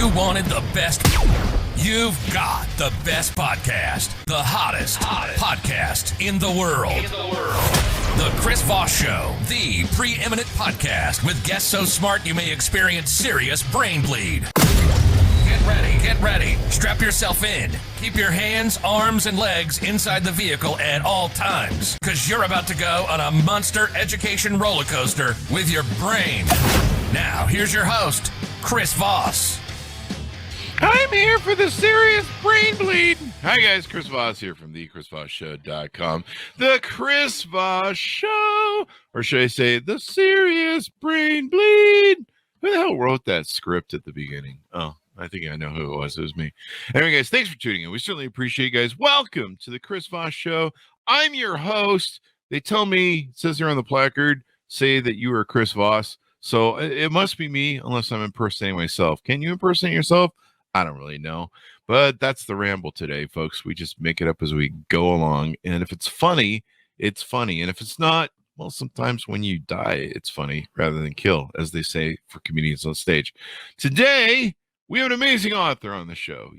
You wanted the best. You've got the best podcast. The hottest podcast in the world. The Chris Voss Show, the preeminent podcast with guests so smart you may experience serious brain bleed. Get ready. Strap yourself in. Keep your hands, arms, and legs inside the vehicle at all times, because you're about to go on a monster education roller coaster with your brain. Now, here's your host, Chris Voss. I'm here for the serious brain bleed. Hi, guys. Chris Voss here from the chrisvossshow.com. The Chris Voss Show, or should I say, the serious brain bleed. Who the hell wrote that script at the beginning? Oh, I think I know who it was. It was me. Anyway, guys, thanks for tuning in. We certainly appreciate you guys. Welcome to the Chris Voss Show. I'm your host. They tell me, it says here on the placard, say that you are Chris Voss. So it must be me, unless I'm impersonating myself. Can you impersonate yourself? I don't really know. But that's the ramble today, folks. We just make it up as we go along. And if it's funny, it's funny. And if it's not, well, sometimes when you die, it's funny rather than kill, as they say for comedians on stage. Today, we have an amazing author on the show.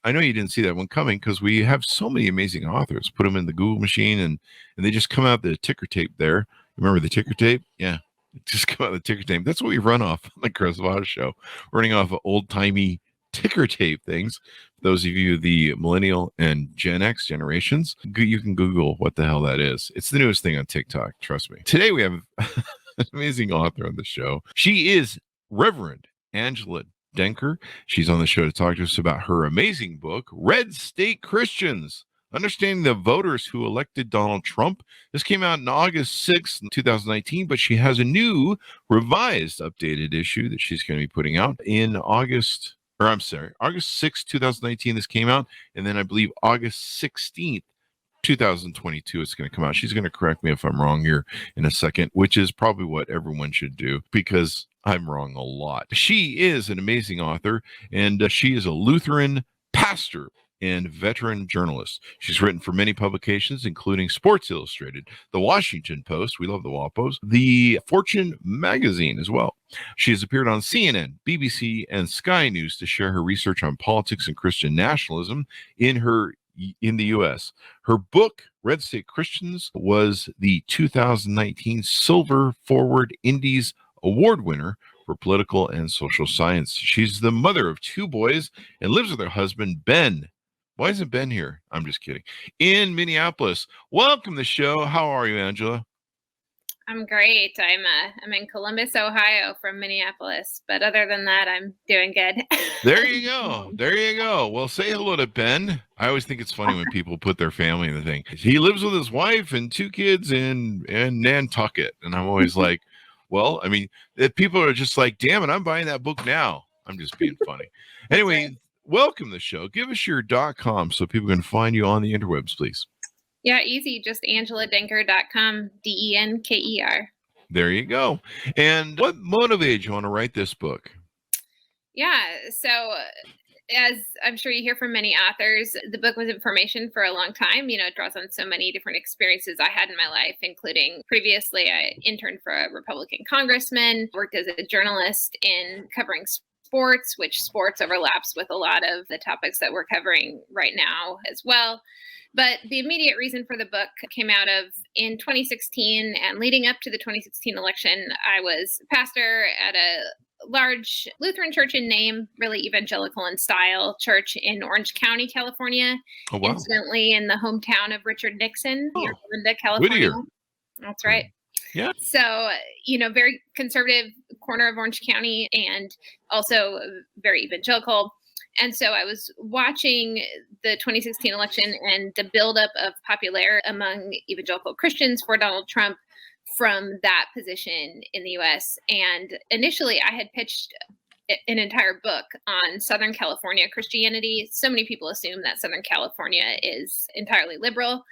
I know you didn't see that one coming because we have so many amazing authors. Put them in the Google machine and they just come out the ticker tape there. Remember the ticker tape? Yeah, just come out the ticker tape. That's what we run off on the Chris Voss Show. Running off of old-timey ticker tape things. For those of you, the millennial and Gen X generations, you can Google what the hell that is. It's the newest thing on TikTok. Trust me. Today we have an amazing author on the show. She is Reverend Angela Denker. She's on the show to talk to us about her amazing book, Red State Christians: Understanding the Voters Who Elected Donald Trump. This came out on August 6th, 2019, but she has a new revised updated issue that she's going to be putting out in August 6th, 2019, this came out. And then I believe August 16th, 2022, it's going to come out. She's going to correct me if I'm wrong here in a second, which is probably what everyone should do because I'm wrong a lot. She is an amazing author, and she is a Lutheran pastor and veteran journalist. She's written for many publications, including Sports Illustrated, The Washington Post, we love the WAPOs, the Fortune magazine as well. She has appeared on CNN, BBC, and Sky News to share her research on politics and Christian nationalism in the U.S. Her book, Red State Christians, was the 2019 Silver Forward Indies Award winner for political and social science. She's the mother of 2 boys and lives with her husband, Ben. Why isn't Ben here? I'm just kidding. In Minneapolis. Welcome to the show. How are you, Angela? I'm great. I'm in Columbus, Ohio from Minneapolis. But other than that, I'm doing good. There you go. There you go. Well, say hello to Ben. I always think it's funny when people put their family in the thing. He lives with his wife and 2 kids in Nantucket. And I'm always like, well, I mean, people are just like, damn it, I'm buying that book now. I'm just being funny. Anyway, welcome to the show. Give us your .com so people can find you on the interwebs, please. Yeah, easy. Just angeladenker.com, DENKER. There you go. And what motivated you to write this book? Yeah, so as I'm sure you hear from many authors, the book was information for a long time. It draws on so many different experiences I had in my life, including previously I interned for a Republican congressman, worked as a journalist in covering sports, which sports overlaps with a lot of the topics that we're covering right now as well. But the immediate reason for the book came out of in 2016 and leading up to the 2016 election, I was a pastor at a large Lutheran church in name, really evangelical in style church in Orange County, California. Oh, wow. Incidentally in the hometown of Richard Nixon, near Linda, California. Whittier. That's right. Yeah. So, very conservative corner of Orange County and also very evangelical. And so I was watching the 2016 election and the buildup of popularity among evangelical Christians for Donald Trump from that position in the U.S. And initially I had pitched an entire book on Southern California Christianity. So many people assume that Southern California is entirely liberal,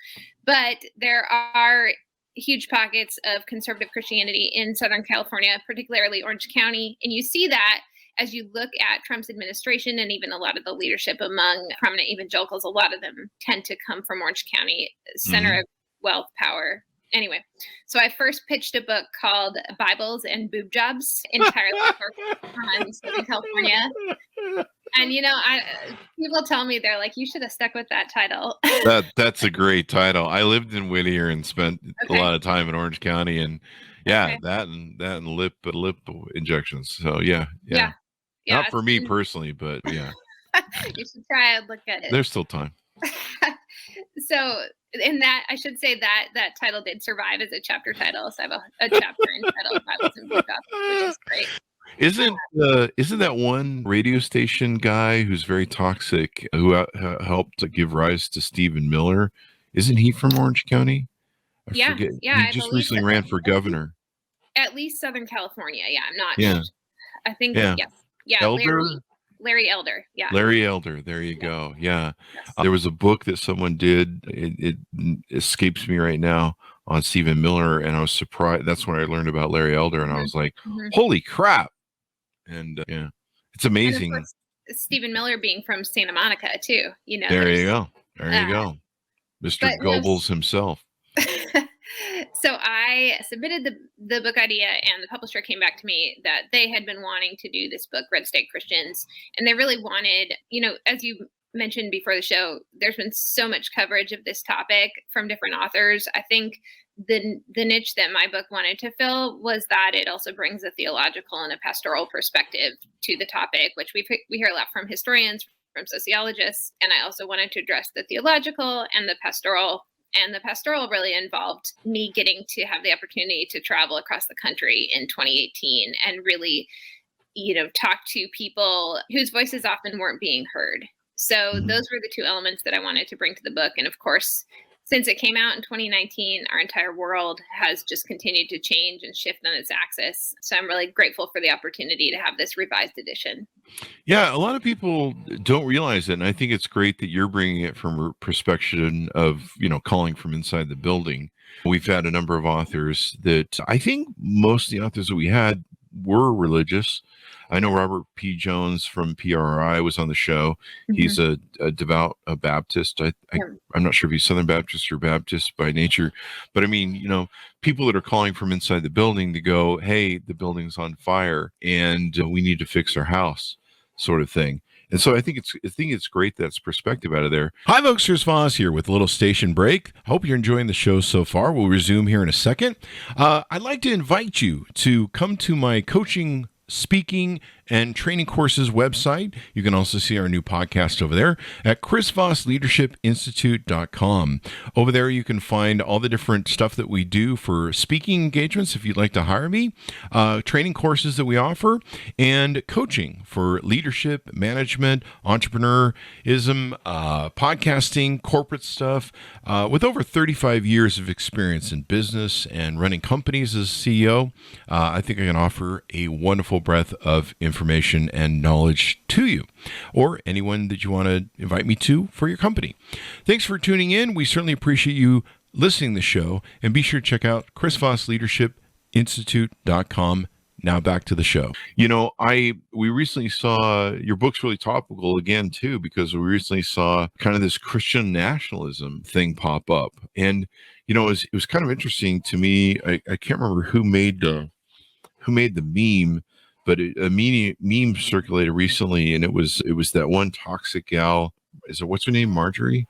but there are huge pockets of conservative Christianity in Southern California, particularly Orange County. And you see that as you look at Trump's administration and even a lot of the leadership among prominent evangelicals, a lot of them tend to come from Orange County, center of wealth, power. Anyway, so I first pitched a book called Bibles and Boob Jobs, entirely focused on Southern California. And people tell me, they're like, you should have stuck with that title. That's a great title. I lived in Whittier and spent a lot of time in Orange County, and that and lip injections. So yeah. Not for me personally, but yeah. You should try and look at it. There's still time. So in that, I should say that title did survive as a chapter title. So I have a chapter entitled Bibles and Book Up, which is great. Isn't that one radio station guy who's very toxic who helped to give rise to Stephen Miller? Isn't he from Orange County? I forget. He just recently ran for governor. At least Southern California. Yeah, I'm not. Yeah. I think. Yeah. Elder? Larry Elder. Yeah. Larry Elder. There you go. Yeah. Yes. There was a book that someone did. It escapes me right now on Stephen Miller, and I was surprised. That's when I learned about Larry Elder, and I was like, "Holy crap!" And it's amazing. And of course, Stephen Miller being from Santa Monica too. There you go. There you go. Mr. Goebbels himself. So I submitted the book idea, and the publisher came back to me that they had been wanting to do this book, Red State Christians, and they really wanted, as you mentioned before the show, there's been so much coverage of this topic from different authors. I think the niche that my book wanted to fill was that it also brings a theological and a pastoral perspective to the topic, which we hear a lot from historians, from sociologists, and I also wanted to address the theological and the pastoral. And the pastoral really involved me getting to have the opportunity to travel across the country in 2018 and really, talk to people whose voices often weren't being heard. So those were the two elements that I wanted to bring to the book. And of course, since it came out in 2019, our entire world has just continued to change and shift on its axis. So I'm really grateful for the opportunity to have this revised edition. Yeah, a lot of people don't realize it. And I think it's great that you're bringing it from a perspective of, calling from inside the building. We've had a number of authors that I think most of the authors that we had were religious. I know Robert P. Jones from PRI was on the show. He's a devout Baptist. I'm not sure if he's Southern Baptist or Baptist by nature, but I mean, people that are calling from inside the building to go, hey, the building's on fire and we need to fix our house, sort of thing. And so I think it's great that's perspective out of there. Hi, folks. Chris Voss here with a little station break. Hope you're enjoying the show so far. We'll resume here in a second. I'd like to invite you to come to my coaching, speaking, and training courses website. You can also see our new podcast over there at chrisvossleadershipinstitute.com. Over there, you can find all the different stuff that we do for speaking engagements if you'd like to hire me, training courses that we offer, and coaching for leadership, management, entrepreneurism, podcasting, corporate stuff. With over 35 years of experience in business and running companies as CEO, I think I can offer a wonderful breadth of information and knowledge to you, or anyone that you want to invite me to for your company. Thanks for tuning in. We certainly appreciate you listening to the show, and be sure to check out chrisvossleadershipinstitute.com. Now back to the show. We recently saw your book's really topical again too, because we recently saw kind of this Christian nationalism thing pop up, and it was kind of interesting to me. I can't remember who made the meme, but a meme circulated recently, and it was that one toxic gal. What's her name? Marjorie?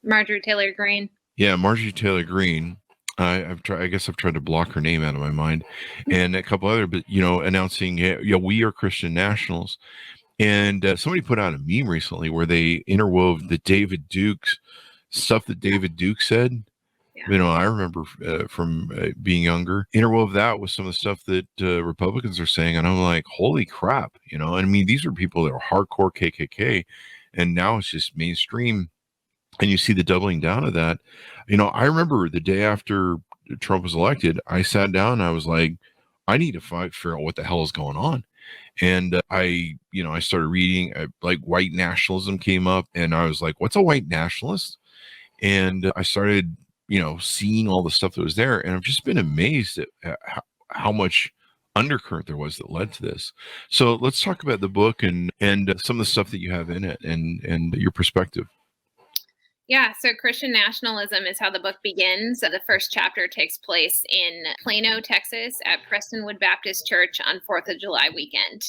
Marjorie Taylor Greene. Yeah, Marjorie Taylor Greene. I guess I've tried to block her name out of my mind, and a couple other, but announcing, we are Christian nationals. And somebody put out a meme recently where they interwove the David Duke's stuff that David Duke said. Yeah. I remember from being younger, interwove that with some of the stuff that Republicans are saying. And I'm like, holy crap, I mean, these are people that are hardcore KKK, and now it's just mainstream. And you see the doubling down of that. I remember the day after Trump was elected, I sat down and I was like, I need to figure out what the hell is going on. And I started reading, like white nationalism came up, and I was like, what's a white nationalist? And I started seeing all the stuff that was there, and I've just been amazed at how much undercurrent there was that led to this. So let's talk about the book and some of the stuff that you have in it and your perspective. Yeah, so Christian nationalism is how the book begins. The first chapter takes place in Plano, Texas, at Prestonwood Baptist Church on 4th of July weekend.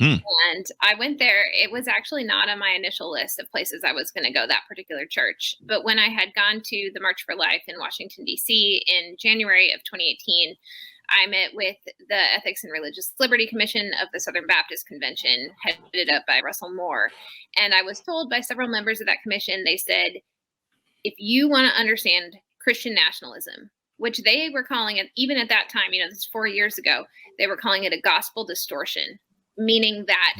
And I went there. It was actually not on my initial list of places I was going to go, that particular church. But when I had gone to the March for Life in Washington, D.C. in January of 2018, I met with the Ethics and Religious Liberty Commission of the Southern Baptist Convention, headed up by Russell Moore. And I was told by several members of that commission, they said, if you want to understand Christian nationalism, which they were calling it, even at that time, this is 4 years ago, they were calling it a gospel distortion, meaning that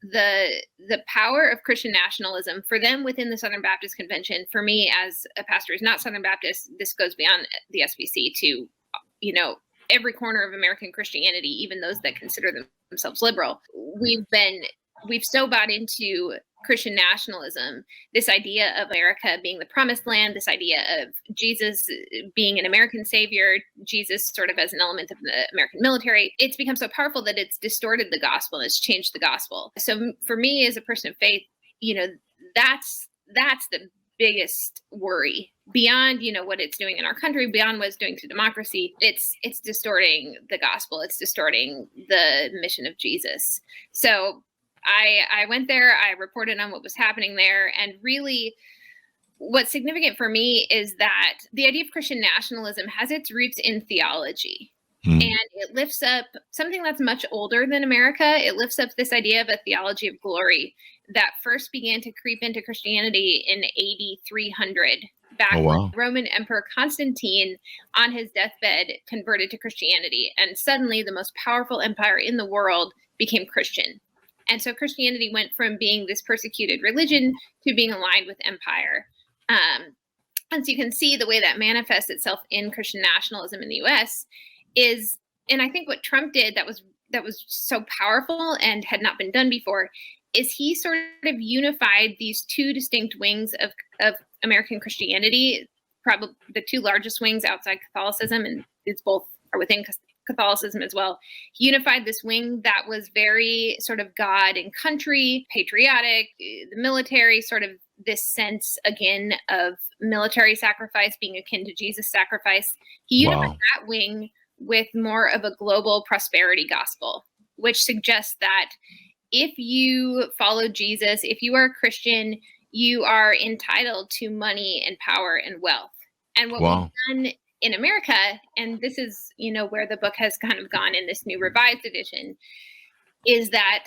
the power of Christian nationalism for them within the Southern Baptist Convention, for me as a pastor who's not Southern Baptist, this goes beyond the SBC to, every corner of American Christianity, even those that consider themselves liberal. We've so bought into Christian nationalism, this idea of America being the promised land, this idea of Jesus being an American savior, Jesus sort of as an element of the American military. It's become so powerful that it's distorted the gospel and it's changed the gospel. So for me as a person of faith, that's the biggest worry beyond, what it's doing in our country, beyond what it's doing to democracy. It's distorting the gospel. It's distorting the mission of Jesus. So I went there, I reported on what was happening there, and really what's significant for me is that the idea of Christian nationalism has its roots in theology. And it lifts up something that's much older than America. It lifts up this idea of a theology of glory that first began to creep into Christianity in AD 300, back when Roman Emperor Constantine, on his deathbed, converted to Christianity. And suddenly the most powerful empire in the world became Christian. And so Christianity went from being this persecuted religion to being aligned with empire. And so you can see the way that manifests itself in Christian nationalism in the U.S. is, and I think what Trump did that was so powerful and had not been done before, is he sort of unified these two distinct wings of American Christianity, probably the two largest wings outside Catholicism, and it's both are within Catholicism as well. He unified this wing that was very sort of God and country, patriotic, the military, sort of this sense again of military sacrifice being akin to Jesus' sacrifice. He unified that wing with more of a global prosperity gospel, which suggests that if you follow Jesus, if you are a Christian, you are entitled to money and power and wealth. And what we've done in America, and this is, where the book has kind of gone in this new revised edition, is that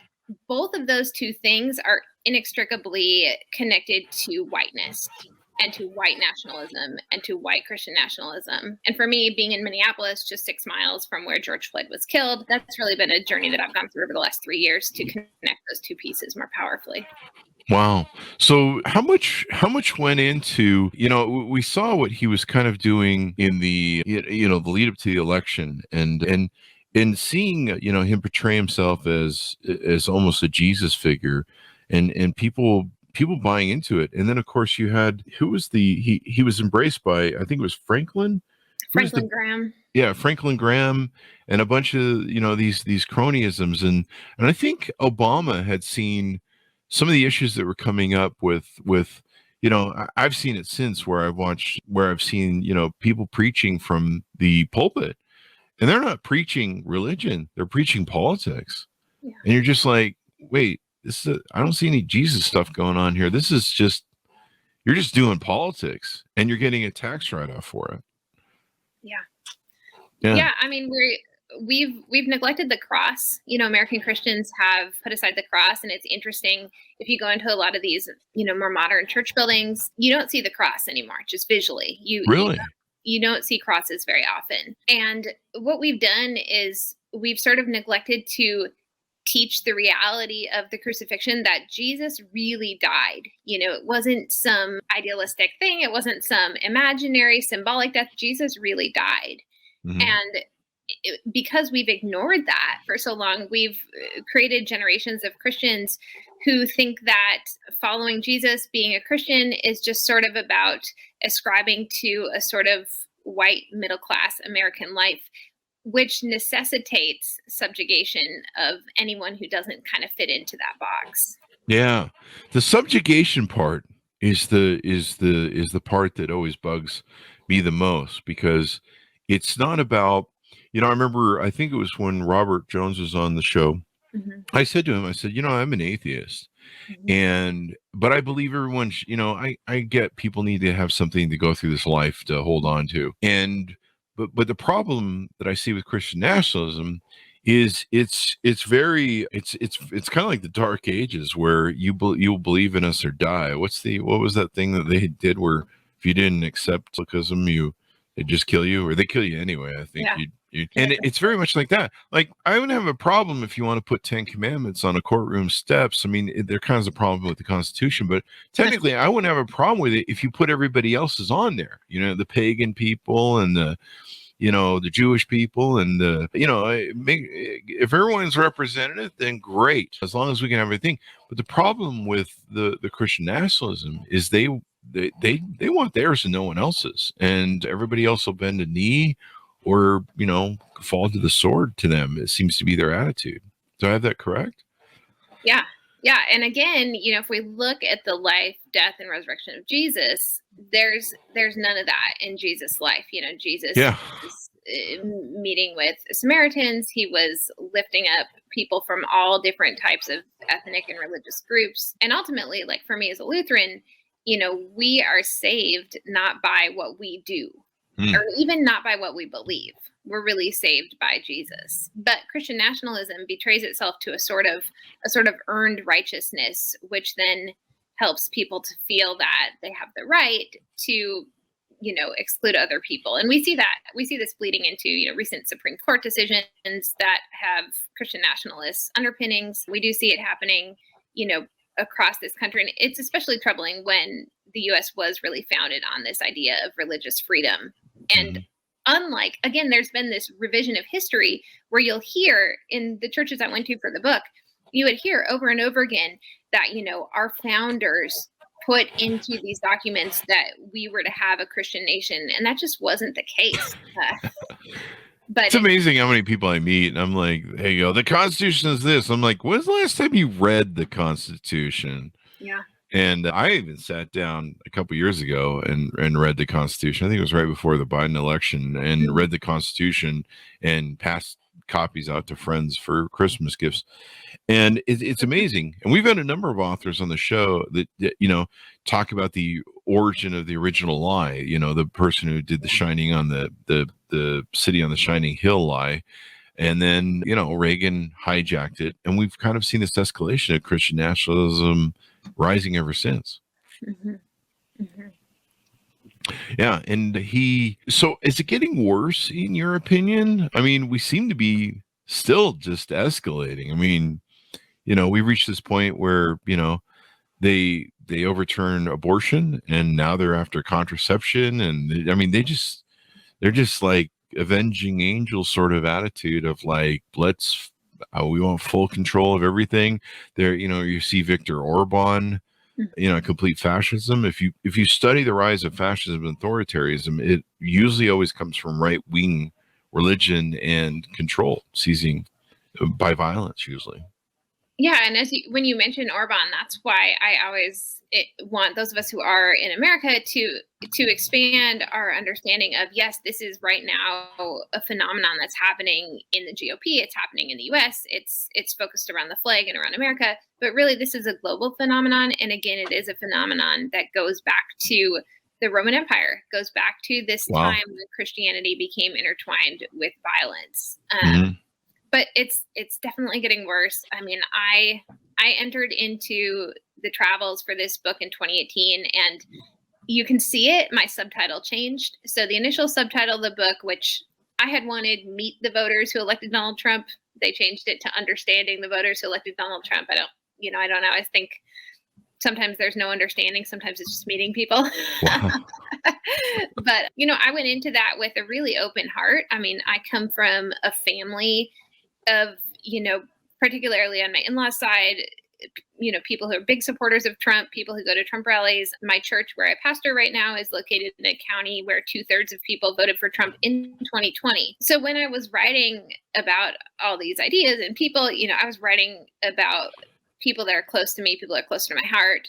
both of those two things are inextricably connected to whiteness and to white nationalism and to white Christian nationalism. And for me, being in Minneapolis, just 6 miles from where George Floyd was killed, that's really been a journey that I've gone through over the last 3 years to connect those two pieces more powerfully. Wow. So how much went into, we saw what he was kind of doing in the, the lead up to the election and seeing, him portray himself as almost a Jesus figure and people buying into it. And then of course you had, who was he was embraced by, I think it was Franklin Graham. Yeah, Franklin Graham and a bunch of, these cronyisms. And I think Obama had seen some of the issues that were coming up with, I've seen it since where I've seen, people preaching from the pulpit, and they're not preaching religion, they're preaching politics. Yeah. And you're just like, wait, I don't see any Jesus stuff going on here. This is just, you're just doing politics and you're getting a tax write-off for it. Yeah. I mean, we've neglected the cross. American Christians have put aside the cross, and it's interesting if you go into a lot of these, more modern church buildings, you don't see the cross anymore, just visually. You don't see crosses very often. And what we've done is we've sort of neglected to teach the reality of the crucifixion, that Jesus really died. It wasn't some idealistic thing. It wasn't some imaginary symbolic death. Jesus really died. Mm-hmm. And because we've ignored that for so long, we've created generations of Christians who think that following Jesus, being a Christian, is just sort of about ascribing to a sort of white middle-class American life, which necessitates subjugation of anyone who doesn't kind of fit into that box. Yeah. The subjugation part is the part that always bugs me the most, because it's not about, I remember, I think it was when Robert Jones was on the show, I said to him, I'm an atheist. But I believe everyone, I get people need to have something to go through this life to hold on to. But the problem that I see with Christian nationalism is it's kind of like the Dark Ages, where you'll believe in us or die. What was that thing that they did where if you didn't accept Catholicism, they just kill you, or they kill you anyway? I think it's very much like that. Like, I wouldn't have a problem if you want to put 10 commandments on a courtroom steps. I mean, there kind of a problem with the Constitution, but technically I wouldn't have a problem with it if you put everybody else's on there, the pagan people and the Jewish people and if everyone's represented, then great, as long as we can have everything. But the problem with the Christian nationalism is they want theirs and no one else's, and everybody else will bend a knee or fall to the sword to them. It seems to be their attitude. Do I have that correct? Yeah. And again, if we look at the life, death, and resurrection of Jesus, there's none of that in Jesus' life. Jesus was meeting with Samaritans. He was lifting up people from all different types of ethnic and religious groups. And ultimately, like for me as a Lutheran, we are saved not by what we do, or even not by what we believe. We're really saved by Jesus. But Christian nationalism betrays itself to a sort of earned righteousness, which then helps people to feel that they have the right to, exclude other people. And we see this bleeding into, recent Supreme Court decisions that have Christian nationalist underpinnings. We do see it happening, across this country. And it's especially troubling when the U.S. was really founded on this idea of religious freedom. And unlike, again, there's been this revision of history where you'll hear in the churches I went to for the book, you would hear over and over again that, our founders put into these documents that we were to have a Christian nation. And that just wasn't the case. But it's amazing how many people I meet, and I'm like, hey, the Constitution is this. I'm like, when's the last time you read the Constitution? Yeah. And I even sat down a couple years ago and read the Constitution. I think it was right before the Biden election, and read the Constitution and passed copies out to friends for Christmas gifts. And it's amazing. And we've had a number of authors on the show that talk about the origin of the original lie. The person who did the Shining on the City on the Shining Hill lie. And then, Reagan hijacked it. And we've kind of seen this escalation of Christian nationalism rising ever since. Yeah. And so is it getting worse in your opinion? I mean, we seem to be still just escalating. I mean, we reached this point where, they overturn abortion, and now they're after contraception. And they're just like avenging angel sort of attitude of like, we want full control of everything there. You see Viktor Orban, complete fascism. If you study the rise of fascism and authoritarianism, it usually always comes from right-wing religion and control, seizing by violence usually. Yeah, and when you mention Orban, that's why I always want those of us who are in America to expand our understanding of, yes, this is right now a phenomenon that's happening in the GOP. It's happening in the U.S. It's focused around the flag and around America, but really this is a global phenomenon. And again, it is a phenomenon that goes back to the Roman Empire, goes back to this time when Christianity became intertwined with violence. But it's definitely getting worse. I mean, I entered into the travels for this book in 2018, and you can see it. My subtitle changed. So the initial subtitle of the book, which I had wanted, Meet the Voters Who Elected Donald Trump, they changed it to Understanding the Voters Who Elected Donald Trump. I don't know. I think sometimes there's no understanding. Sometimes it's just meeting people. Wow. But, I went into that with a really open heart. I mean, I come from a family of, particularly on my in-laws side, people who are big supporters of Trump, people who go to Trump rallies. My church, where I pastor right now, is located in a county where 2/3 of people voted for Trump in 2020. So when I was writing about all these ideas and people, I was writing about people that are close to me, people that are close to my heart.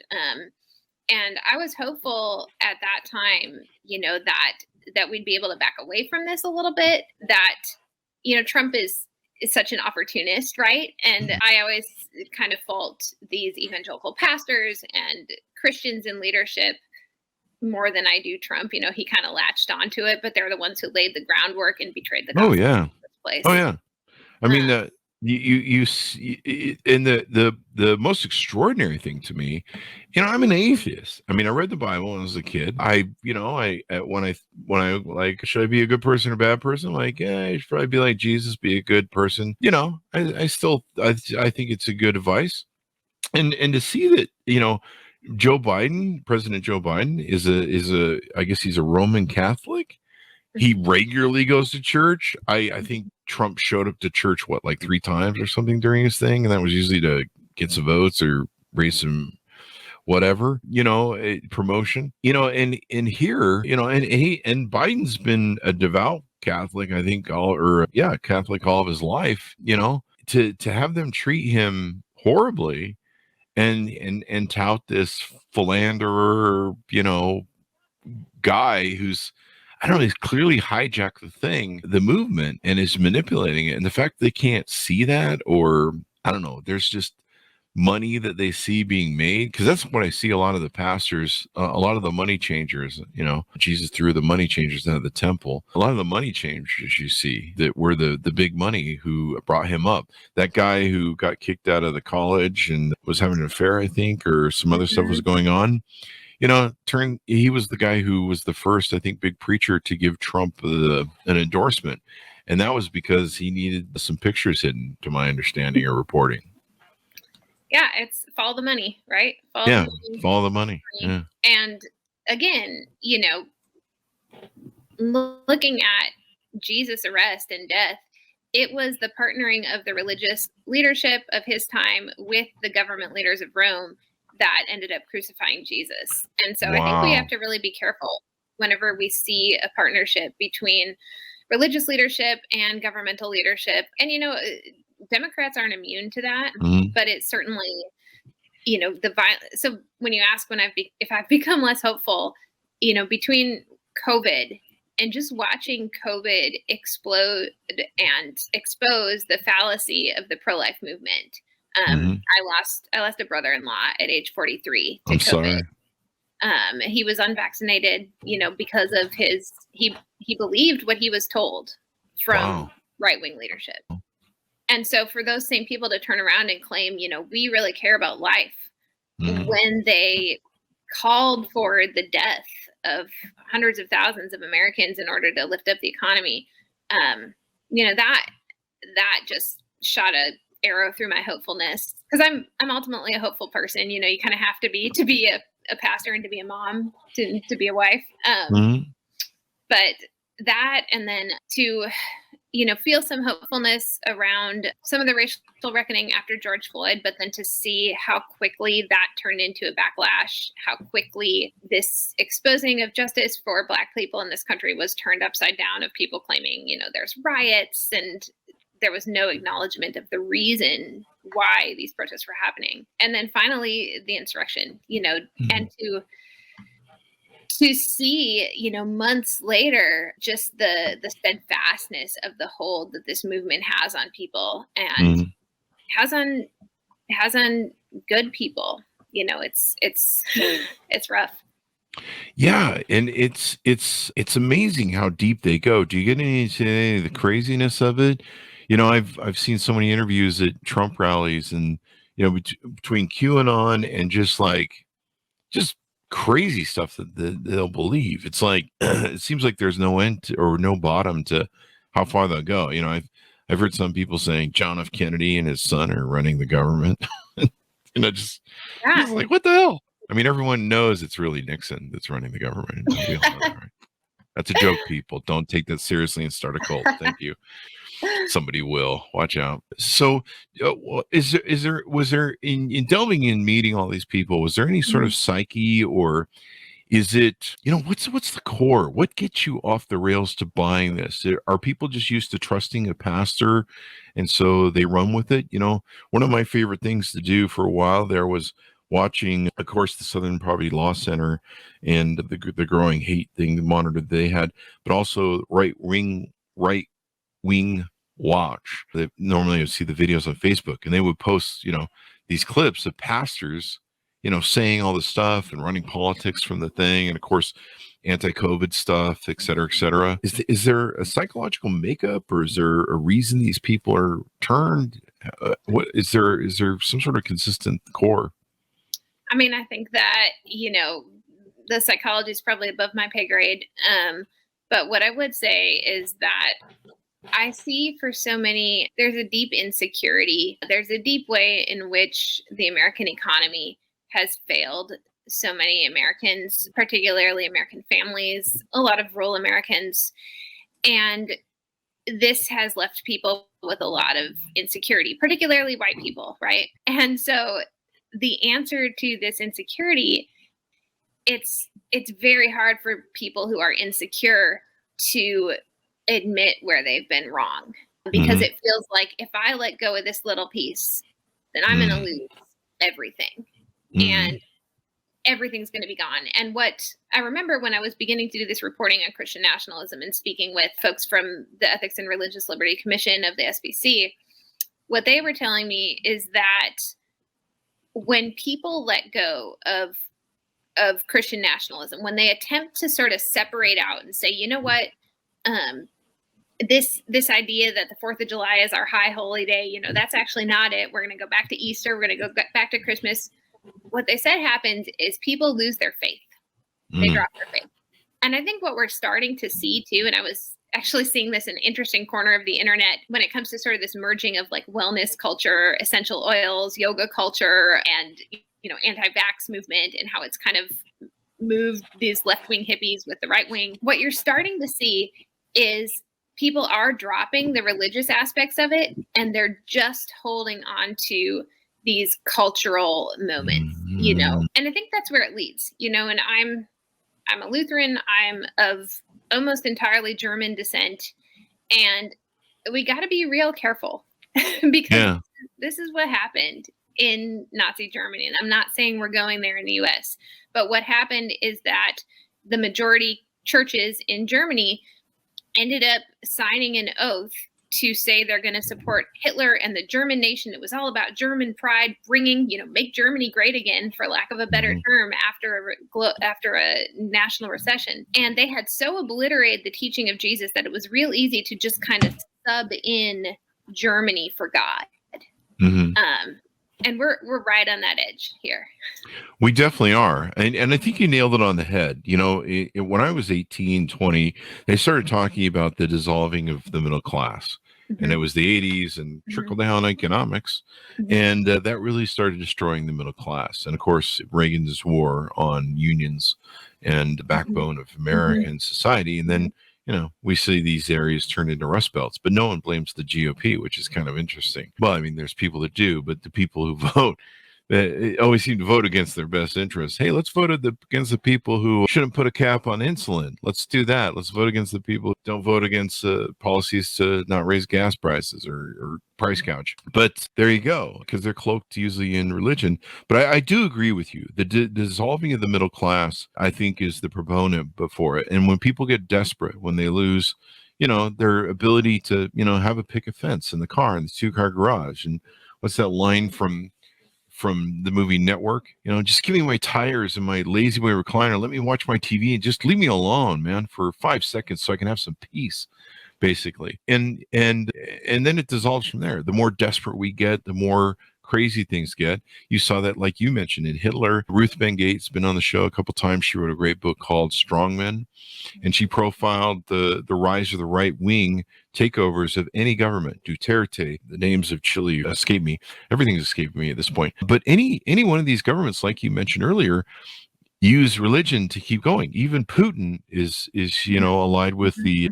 And I was hopeful at that time, that we'd be able to back away from this a little bit, that, Trump is such an opportunist, right? And I always kind of fault these evangelical pastors and Christians in leadership more than I do Trump. He kind of latched onto it, but they're the ones who laid the groundwork and betrayed the gospel in the first place. Oh yeah. I mean, you see, and the most extraordinary thing to me, I'm an atheist. I mean, I read the Bible when I was a kid. When I like, should I be a good person or a bad person? Like, yeah, I should probably be like Jesus, be a good person. I still think it's a good advice, and to see that, President Joe Biden is a I guess he's a Roman Catholic. He regularly goes to church. I think Trump showed up to church, like 3 times or something during his thing. And that was usually to get some votes or raise some whatever, promotion, and here, and Biden's been a devout Catholic, I think Catholic all of his life, to have them treat him horribly and tout this philanderer, guy who's, I don't know, he's clearly hijacked the movement and is manipulating it. And the fact they can't see that, or I don't know, there's just money that they see being made. Because that's what I see a lot of the pastors, a lot of the money changers, Jesus threw the money changers out of the temple. A lot of the money changers you see that were the big money who brought him up. That guy who got kicked out of the college and was having an affair, I think, or some other stuff was going on. He was the guy who was the first, I think, big preacher to give Trump an endorsement. And that was because he needed some pictures hidden, to my understanding or reporting. Yeah, it's follow the money, right? Follow the money. Yeah. And again, looking at Jesus' arrest and death, it was the partnering of the religious leadership of his time with the government leaders of Rome that ended up crucifying Jesus. And so I think we have to really be careful whenever we see a partnership between religious leadership and governmental leadership. And, Democrats aren't immune to that, but it's certainly, the violence. So when you ask if I've become less hopeful, between COVID and just watching COVID explode and expose the fallacy of the pro-life movement. I lost a brother-in-law at age 43 to COVID. Sorry. He was unvaccinated, because of he believed what he was told from right-wing leadership. And so for those same people to turn around and claim, we really care about life, when they called for the death of hundreds of thousands of Americans in order to lift up the economy, that just shot a arrow through my hopefulness, because I'm ultimately a hopeful person. You kind of have to be a pastor and to be a mom, to be a wife. But that, and then to feel some hopefulness around some of the racial reckoning after George Floyd, but then to see how quickly that turned into a backlash, how quickly this exposing of justice for Black people in this country was turned upside down, of people claiming, there's riots, and there was no acknowledgement of the reason why these protests were happening. And then finally, the insurrection, and to see, months later, just the steadfastness of the hold that this movement has on people, and has on good people. It's rough. Yeah, and it's amazing how deep they go. Do you get any of the craziness of it? I've seen so many interviews at Trump rallies, and between QAnon and just crazy stuff that they'll believe. It's like it seems like there's no end or no bottom to how far they'll go. I've heard some people saying John F. Kennedy and his son are running the government. Just like, what the hell? I mean, everyone knows it's really Nixon that's running the government. We all know that, right? That's a joke, people. Don't take that seriously and start a cult. Thank you. Somebody will. Watch out. So, was there in delving in, meeting all these people, was there any sort of psyche, or is it, what's the core? What gets you off the rails to buying this? Are people just used to trusting a pastor, and so they run with it? One of my favorite things to do for a while there was watching, of course, the Southern Poverty Law Center and the growing hate thing, the monitor they had, but also right wing watch. They normally would see the videos on Facebook, and they would post, these clips of pastors, saying all this stuff and running politics from the thing. And of course, anti-COVID stuff, et cetera, et cetera. Is there a psychological makeup, or is there a reason these people are turned? What is there some sort of consistent core? I mean, I think that, the psychology is probably above my pay grade. But what I would say is that I see for so many, there's a deep insecurity. There's a deep way in which the American economy has failed so many Americans, particularly American families, a lot of rural Americans. And this has left people with a lot of insecurity, particularly white people, right? And so the answer to this insecurity, it's very hard for people who are insecure to admit where they've been wrong, because it feels like if I let go of this little piece, then I'm going to lose everything. And everything's going to be gone. And what I remember when I was beginning to do this reporting on Christian nationalism and speaking with folks from the Ethics and Religious Liberty Commission of the SBC, what they were telling me is that when people let go of Christian nationalism, when they attempt to sort of separate out and say, you know what, this idea that the 4th of July is our high holy day, that's actually not it. We're going to go back to Easter. We're going to go back to Christmas. What they said happens is people lose their faith. They drop their faith. And I think what we're starting to see too, and I was actually seeing this in an interesting corner of the internet when it comes to sort of this merging of like wellness culture, essential oils, yoga culture, and anti-vax movement, and how it's kind of moved these left-wing hippies with the right wing. What you're starting to see is people are dropping the religious aspects of it, and they're just holding on to these cultural moments, and I think that's where it leads, and I'm a Lutheran. I'm of almost entirely German descent, and we got to be real careful because this is what happened in Nazi Germany. And I'm not saying we're going there in the US, but what happened is that the majority churches in Germany ended up signing an oath to say they're going to support Hitler and the German nation. It was all about German pride, bringing, make Germany great again, for lack of a better term, after a national recession. And they had so obliterated the teaching of Jesus that it was real easy to just kind of sub in Germany for God. And we're right on that edge here. We definitely are. And I think you nailed it on the head. When I was 18, 20, they started talking about the dissolving of the middle class. And it was the 80s and trickle-down economics. And that really started destroying the middle class. And, of course, Reagan's war on unions and the backbone of American society. And then, we see these areas turn into rust belts. But no one blames the GOP, which is kind of interesting. Well, I mean, there's people that do, but the people who vote, they always seem to vote against their best interests. Hey, let's vote against the people who shouldn't put a cap on insulin. Let's do that. Let's vote against the people who don't vote against policies to not raise gas prices or price gouge. But there you go, because they're cloaked usually in religion. But I do agree with you. The dissolving of the middle class, I think, is the proponent before it. And when people get desperate, when they lose, their ability to, have a picket fence in the car, in the 2-car garage. And what's that line from the movie Network? Just give me my tires and my lazy boy recliner. Let me watch my TV and just leave me alone, man, for 5 seconds so I can have some peace, basically. And then it dissolves from there. The more desperate we get, the more crazy things get. You saw that, like you mentioned, in Hitler. Ruth Ben Gates been on the show a couple times. She wrote a great book called Strongmen, and she profiled the rise of the right wing takeovers of any government. Duterte, the names of Chile escape me. Everything's escaped me at this point. But any one of these governments, like you mentioned earlier, use religion to keep going. Even Putin is allied with the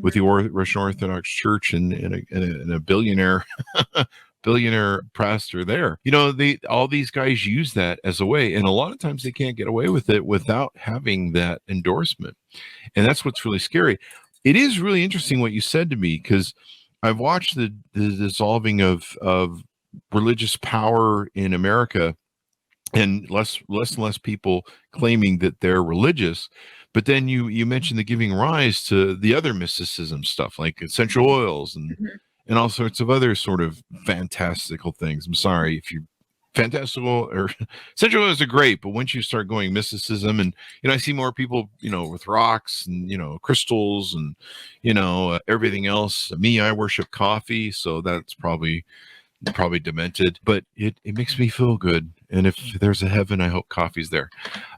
Russian Orthodox Church and a billionaire pastor there. All these guys use that as a way, and a lot of times they can't get away with it without having that endorsement. And that's what's really scary. It is really interesting what you said to me, because I've watched the dissolving of religious power in America, and less and less people claiming that they're religious. But then you mentioned the giving rise to the other mysticism stuff, like essential oils and all sorts of other sort of fantastical things. I'm sorry if you fantastical or sensual are great, but once you start going mysticism, and I see more people with rocks and crystals and everything else. Me, I worship coffee, so that's probably demented, but it makes me feel good. And if there's a heaven, I hope coffee's there.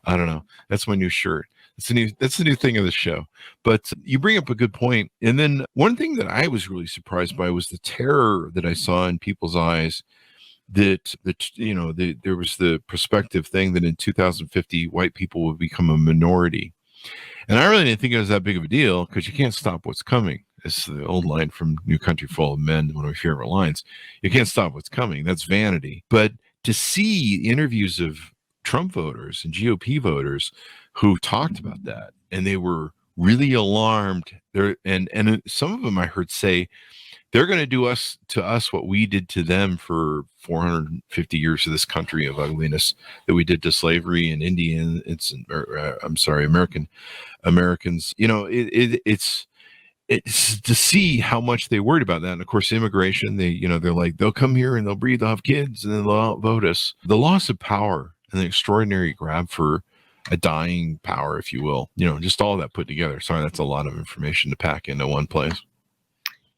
I don't know. That's my new shirt. That's the new thing of the show. But you bring up a good point. And then one thing that I was really surprised by was the terror that I saw in people's eyes. There was the prospective thing that in 2050 white people would become a minority. And I really didn't think it was that big of a deal, because you can't stop what's coming. It's the old line from New Country Full of Men, one of my favorite lines. You can't stop what's coming. That's vanity. But to see interviews of Trump voters and GOP voters who talked about that, and they were really alarmed. And some of them I heard say they're going to do to us what we did to them for 450 years of this country of ugliness that we did to slavery and Indians, Americans. It's to see how much they worried about that. And of course, immigration, they're like, they'll come here and they'll breathe, they'll have kids, and then they'll outvote us. The loss of power and the extraordinary grab for a dying power, if you will, just all that put together. Sorry, that's a lot of information to pack into one place.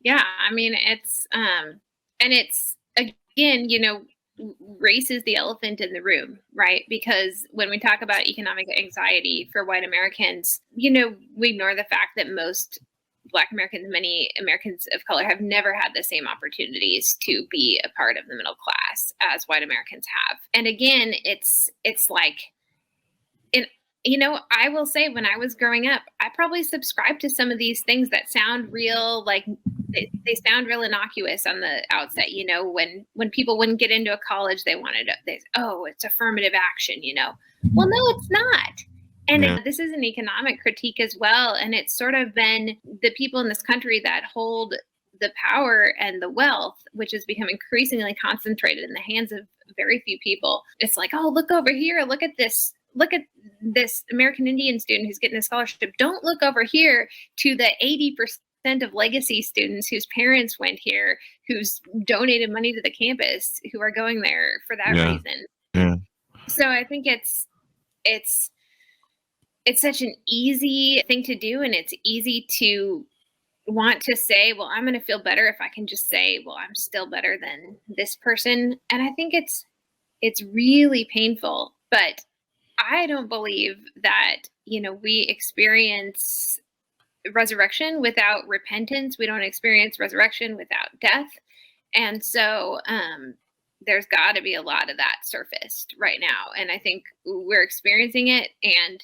Yeah, I mean, it's again, race is the elephant in the room, right? Because when we talk about economic anxiety for white Americans, we ignore the fact that most Black Americans, many Americans of color, have never had the same opportunities to be a part of the middle class as white Americans have. And again, it's like, I will say, when I was growing up, I probably subscribed to some of these things that sound real, like they sound real innocuous on the outset. When people wouldn't get into a college, it's affirmative action, Well, no, it's not. And this is an economic critique as well. And it's sort of been the people in this country that hold the power and the wealth, which has become increasingly concentrated in the hands of very few people. It's like, oh, look over here. Look at this American Indian student who's getting a scholarship. Don't look over here to the 80% of legacy students whose parents went here, who's donated money to the campus, who are going there for that reason. Yeah. So I think it's such an easy thing to do, and it's easy to want to say, well, I'm going to feel better if I can just say, well, I'm still better than this person. And I think it's really painful, but I don't believe that, we experience resurrection without repentance. We don't experience resurrection without death. And so there's got to be a lot of that surfaced right now. And I think we're experiencing it. And,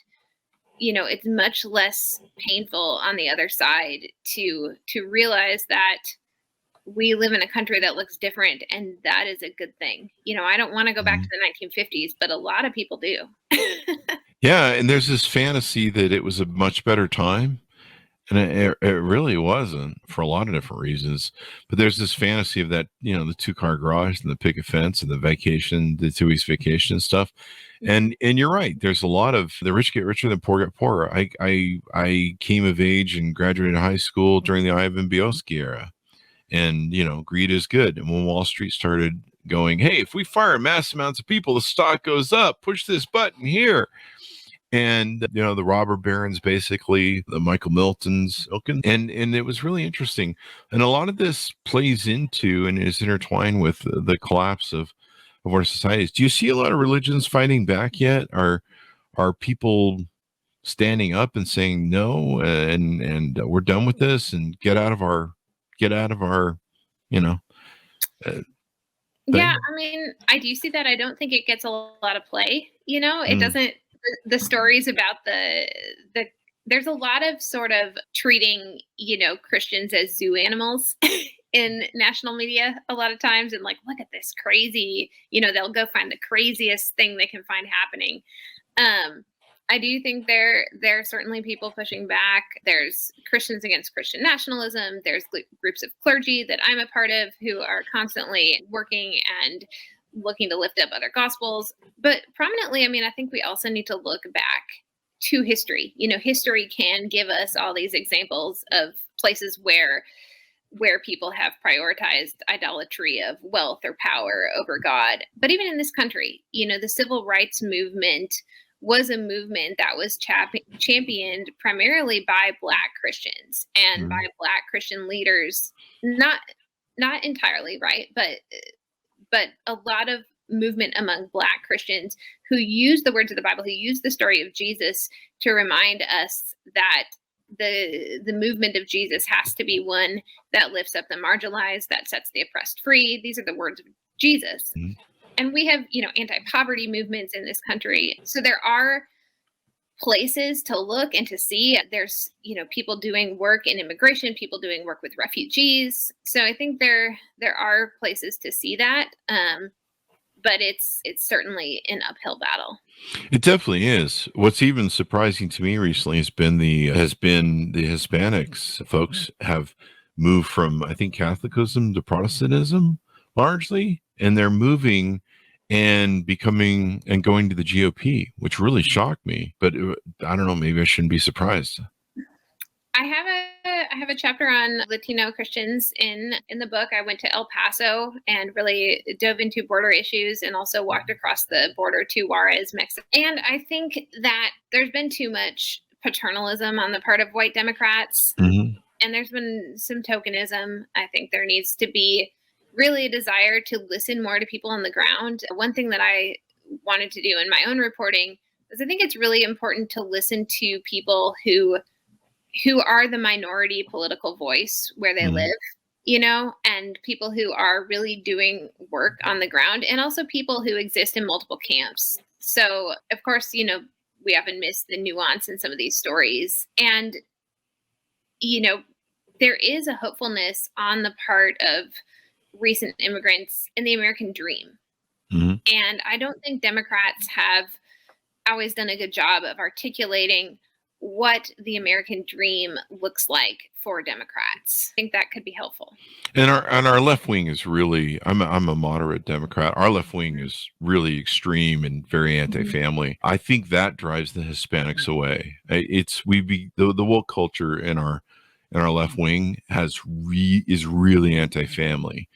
it's much less painful on the other side to realize that we live in a country that looks different, and that is a good thing. I don't want to go back to the 1950s, but a lot of people do. Yeah, and there's this fantasy that it was a much better time, and it really wasn't, for a lot of different reasons. But there's this fantasy of that, the 2-car garage and the picket fence and the 2 weeks vacation and stuff. And you're right. There's a lot of the rich get richer, the poor get poorer. I came of age and graduated high school during the Ivan Bielski era. And, greed is good. And when Wall Street started going, hey, if we fire mass amounts of people, the stock goes up, push this button here. And, the robber barons, basically, the Michael Miltons, and it was really interesting. And a lot of this plays into and is intertwined with the collapse of our societies. Do you see a lot of religions fighting back yet? Are people standing up and saying no, and we're done with this, and get out of our yeah, I mean, I do see that. I don't think it gets a lot of play. It doesn't. The stories about there's a lot of sort of treating Christians as zoo animals in national media a lot of times, and like, look at this crazy, they'll go find the craziest thing they can find happening. I do think there are certainly people pushing back. There's Christians against Christian nationalism. There's groups of clergy that I'm a part of who are constantly working and looking to lift up other gospels. But prominently, I mean, I think we also need to look back to history. History can give us all these examples of places where where people have prioritized idolatry of wealth or power over God. But even in this country, the civil rights movement was a movement that was championed primarily by Black Christians and by Black Christian leaders. Not entirely, right? But a lot of movement among Black Christians who use the words of the Bible, who use the story of Jesus to remind us that the movement of Jesus has to be one that lifts up the marginalized, that sets the oppressed free. These are the words of Jesus. Mm-hmm. And we have, anti-poverty movements in this country. So there are places to look and to see. There's, people doing work in immigration, people doing work with refugees. So I think there are places to see that. But it's certainly an uphill battle. It definitely is. What's even surprising to me recently has been the Hispanics. Folks have moved from, I think, Catholicism to Protestantism largely, and they're moving and becoming and going to the GOP, which really shocked me. But I don't know, maybe I shouldn't be surprised. I have a chapter on Latino Christians in the book. I went to El Paso and really dove into border issues and also walked across the border to Juarez, Mexico. And I think that there's been too much paternalism on the part of white Democrats. Mm-hmm. And there's been some tokenism. I think there needs to be really a desire to listen more to people on the ground. One thing that I wanted to do in my own reporting is I think it's really important to listen to people who are the minority political voice where they live, and people who are really doing work on the ground, and also people who exist in multiple camps. So, of course, we often miss the nuance in some of these stories. And, there is a hopefulness on the part of recent immigrants in the American dream. Mm-hmm. And I don't think Democrats have always done a good job of articulating what the American dream looks like for Democrats. I think that could be helpful. And our left wing is really, I'm a moderate Democrat. Our left wing is really extreme and very anti-family. Mm-hmm. I think that drives the Hispanics away. The woke culture in our left wing is really anti-family.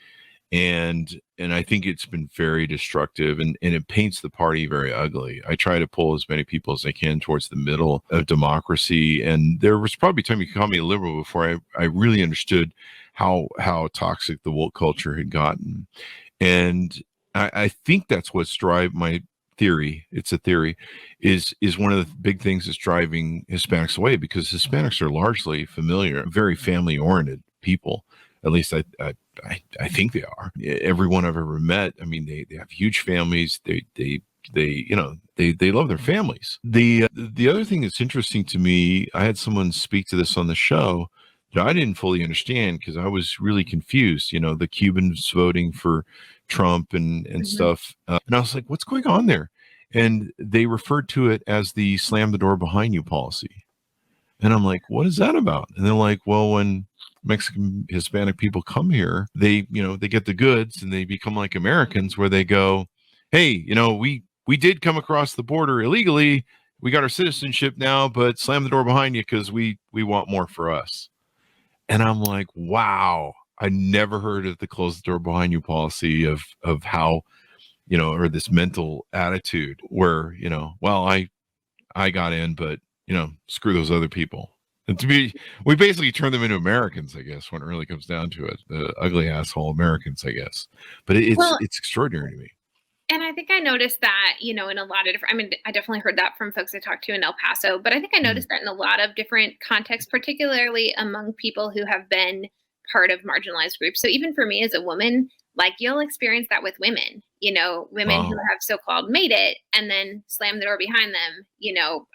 And I think it's been very destructive, and it paints the party very ugly. I try to pull as many people as I can towards the middle of democracy. And there was probably time you could call me a liberal before I really understood how toxic the woke culture had gotten. And I think that's what's driving my theory. It's a theory is one of the big things that's driving Hispanics away, because Hispanics are largely very family oriented people. At least I think they are. Everyone I've ever met, I mean, they have huge families. They love their families. The other thing that's interesting to me, I had someone speak to this on the show that I didn't fully understand because I was really confused. The Cubans voting for Trump and mm-hmm. stuff, and I was like, what's going on there? And they referred to it as the slam the door behind you policy. And I'm like, what is that about? And they're like, well, when Mexican Hispanic people come here, they get the goods and they become like Americans, where they go, hey, we did come across the border illegally. We got our citizenship now, but slam the door behind you because we want more for us. And I'm like, wow, I never heard of the close the door behind you policy of how, or this mental attitude where, well, I got in, but screw those other people. And we basically turn them into Americans, I guess, when it really comes down to it. The ugly asshole Americans, I guess. But it's extraordinary to me. And I think I noticed that, in a lot of different, I definitely heard that from folks I talked to in El Paso, but I think I noticed that in a lot of different contexts, particularly among people who have been part of marginalized groups. So even for me as a woman, like you'll experience that with women, women who have so-called made it and then slam the door behind them,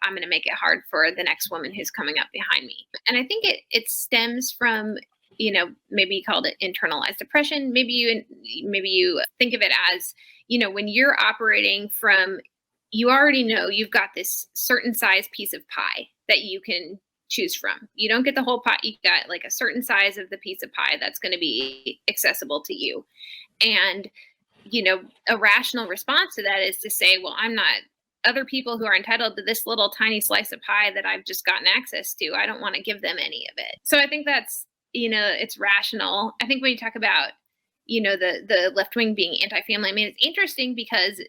I'm going to make it hard for the next woman who's coming up behind me. And I think it stems from, maybe you called it internalized oppression. Maybe you think of it as, when you're operating from, you already know you've got this certain size piece of pie that you can choose from. You don't get the whole pie. You got like a certain size of the piece of pie that's going to be accessible to you. And, a rational response to that is to say, well, I'm not other people who are entitled to this little tiny slice of pie that I've just gotten access to. I don't want to give them any of it. So I think that's it's rational. I think when you talk about, the left wing being anti-family, I mean, it's interesting because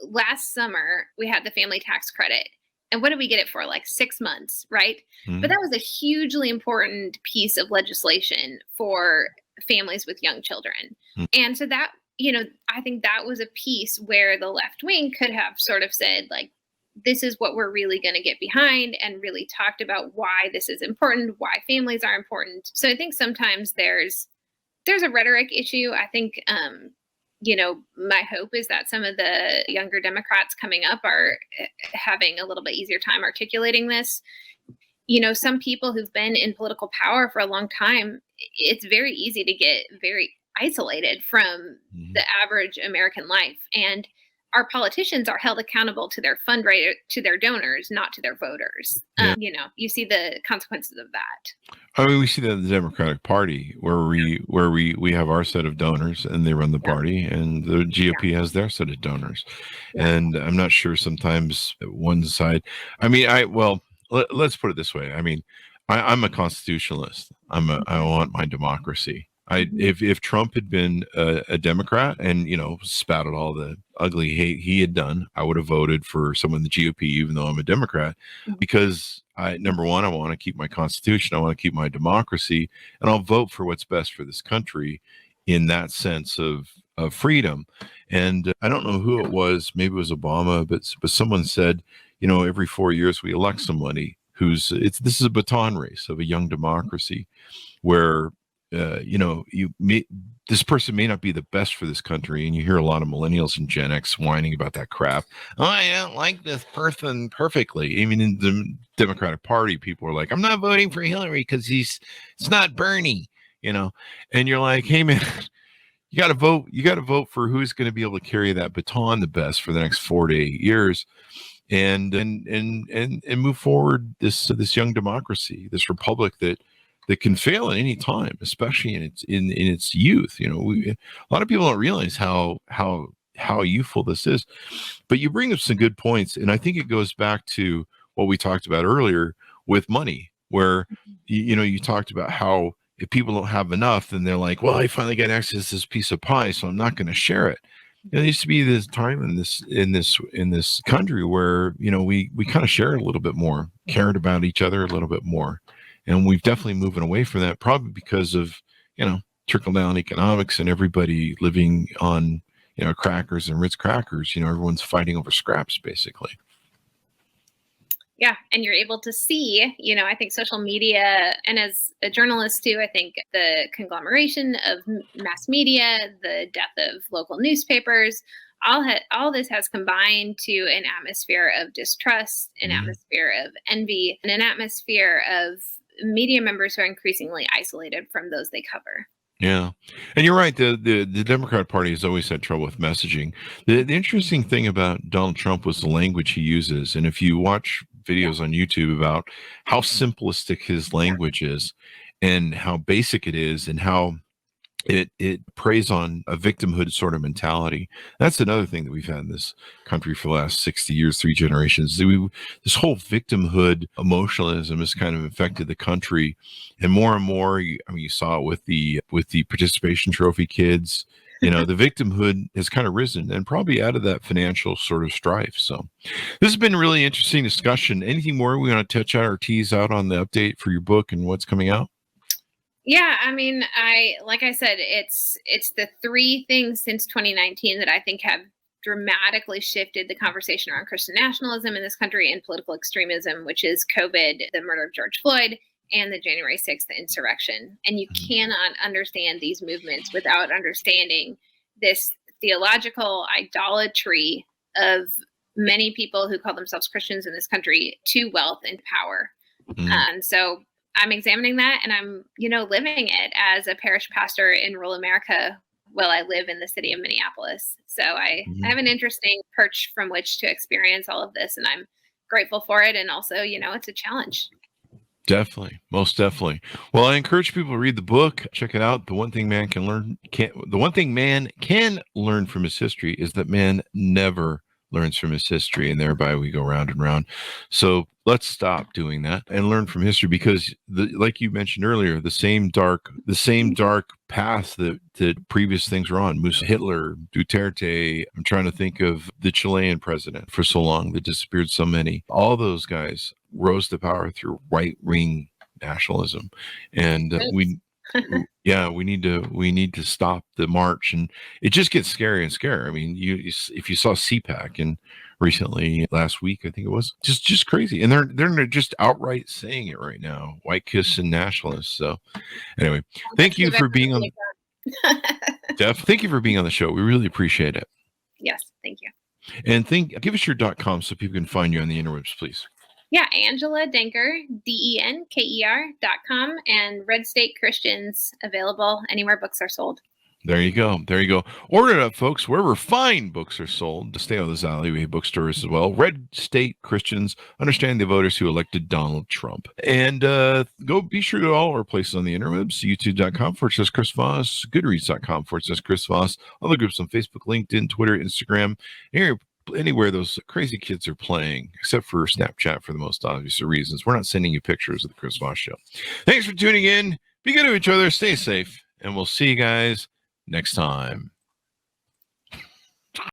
last summer we had the family tax credit. And what did we get it for? Like 6 months, right? Mhm. But that was a hugely important piece of legislation for families with young children. And so that, I think that was a piece where the left wing could have sort of said, like, this is what we're really going to get behind, and really talked about why this is important, why families are important. So I think sometimes there's a rhetoric issue. I think, my hope is that some of the younger Democrats coming up are having a little bit easier time articulating this. Some people who've been in political power for a long time, it's very easy to get very isolated from the average American life. And our politicians are held accountable to their fundraiser, to their donors, not to their voters. Yeah. You see the consequences of that. I mean, we see that in the Democratic Party, where we have our set of donors and they run the party, and the GOP has their set of donors. And I'm not sure sometimes one side. I mean, let's put it this way. I mean, I'm a constitutionalist. I want my democracy. If Trump had been a Democrat and, spouted all the ugly hate he had done, I would have voted for someone in the GOP, even though I'm a Democrat, because number one, I want to keep my Constitution. I want to keep my democracy, and I'll vote for what's best for this country in that sense of freedom. And I don't know who it was, maybe it was Obama, but someone said, every 4 years we elect somebody this is a baton race of a young democracy where, this person may not be the best for this country. And you hear a lot of millennials and Gen X whining about that crap. Oh, I don't like this person perfectly. Even in the Democratic Party, people are like, I'm not voting for Hillary because it's not Bernie, and you're like, hey man, you got to vote. You got to vote for who's going to be able to carry that baton the best for the next 4 to 8 years. And move forward this young democracy, this republic that can fail at any time, especially in its youth. A lot of people don't realize how youthful this is. But you bring up some good points, and I think it goes back to what we talked about earlier with money, where you talked about how if people don't have enough, then they're like, well, I finally got access to this piece of pie, so I'm not going to share it. There used to be this time in this country where we kind of shared a little bit more, cared about each other a little bit more. And we've definitely moving away from that, probably because of, trickle down economics and everybody living on, crackers and Ritz crackers. Everyone's fighting over scraps, basically. Yeah. And you're able to see, I think social media, and as a journalist too, I think the conglomeration of mass media, the death of local newspapers, all this has combined to an atmosphere of distrust, an atmosphere of envy, and an atmosphere of media members who are increasingly isolated from those they cover. Yeah. And you're right. The Democrat Party has always had trouble with messaging. The interesting thing about Donald Trump was the language he uses. And if you watch videos on YouTube about how simplistic his language is and how basic it is and how it preys on a victimhood sort of mentality. That's another thing that we've had in this country for the last 60 years, 3 generations. This whole victimhood emotionalism has kind of affected the country, and more, you saw it with the participation trophy kids. The victimhood has kind of risen, and probably out of that financial sort of strife. So this has been a really interesting discussion. Anything more we want to touch out or tease out on the update for your book and what's coming out? Yeah, I mean, like I said, it's the 3 things since 2019 that I think have dramatically shifted the conversation around Christian nationalism in this country and political extremism, which is COVID, the murder of George Floyd, and the January 6th insurrection. And you cannot understand these movements without understanding this theological idolatry of many people who call themselves Christians in this country to wealth and power. And so I'm examining that, and I'm, living it as a parish pastor in rural America while I live in the city of Minneapolis. So I have an interesting perch from which to experience all of this, and I'm grateful for it. And also, it's a challenge. Definitely. Most definitely. Well, I encourage people to read the book. Check it out. The one thing man can learn from his history is that man never learns from his history, and thereby we go round and round. So Let's stop doing that and learn from history, because like you mentioned earlier, the same dark path that previous things were on. Hitler, Duterte. I'm trying to think of the Chilean president for so long that disappeared so many. All those guys rose to power through right-wing nationalism, and we need to stop the march. And it just gets scary and scary. I mean, if you saw CPAC and recently last week, I think it was just crazy, and they're just outright saying it right now, white kiss and nationalists. So anyway, thank you for being on. Thank you for being on the show. We really appreciate it. Yes, thank you. And give us your .com so people can find you on the interwebs, please. Yeah, Angela Denker, DENKER.com, and Red State Christians, available anywhere books are sold. There you go. Order it up, folks, wherever fine books are sold. To stay on those alleyway bookstores as well. Red State Christians, understand the voters who elected Donald Trump. And be sure to go to all our places on the interwebs, youtube.com/Chris Voss, goodreads.com/Chris Voss, other groups on Facebook, LinkedIn, Twitter, Instagram, anywhere those crazy kids are playing, except for Snapchat for the most obvious reasons. We're not sending you pictures of the Chris Voss Show. Thanks for tuning in. Be good to each other. Stay safe. And we'll see you guys next time.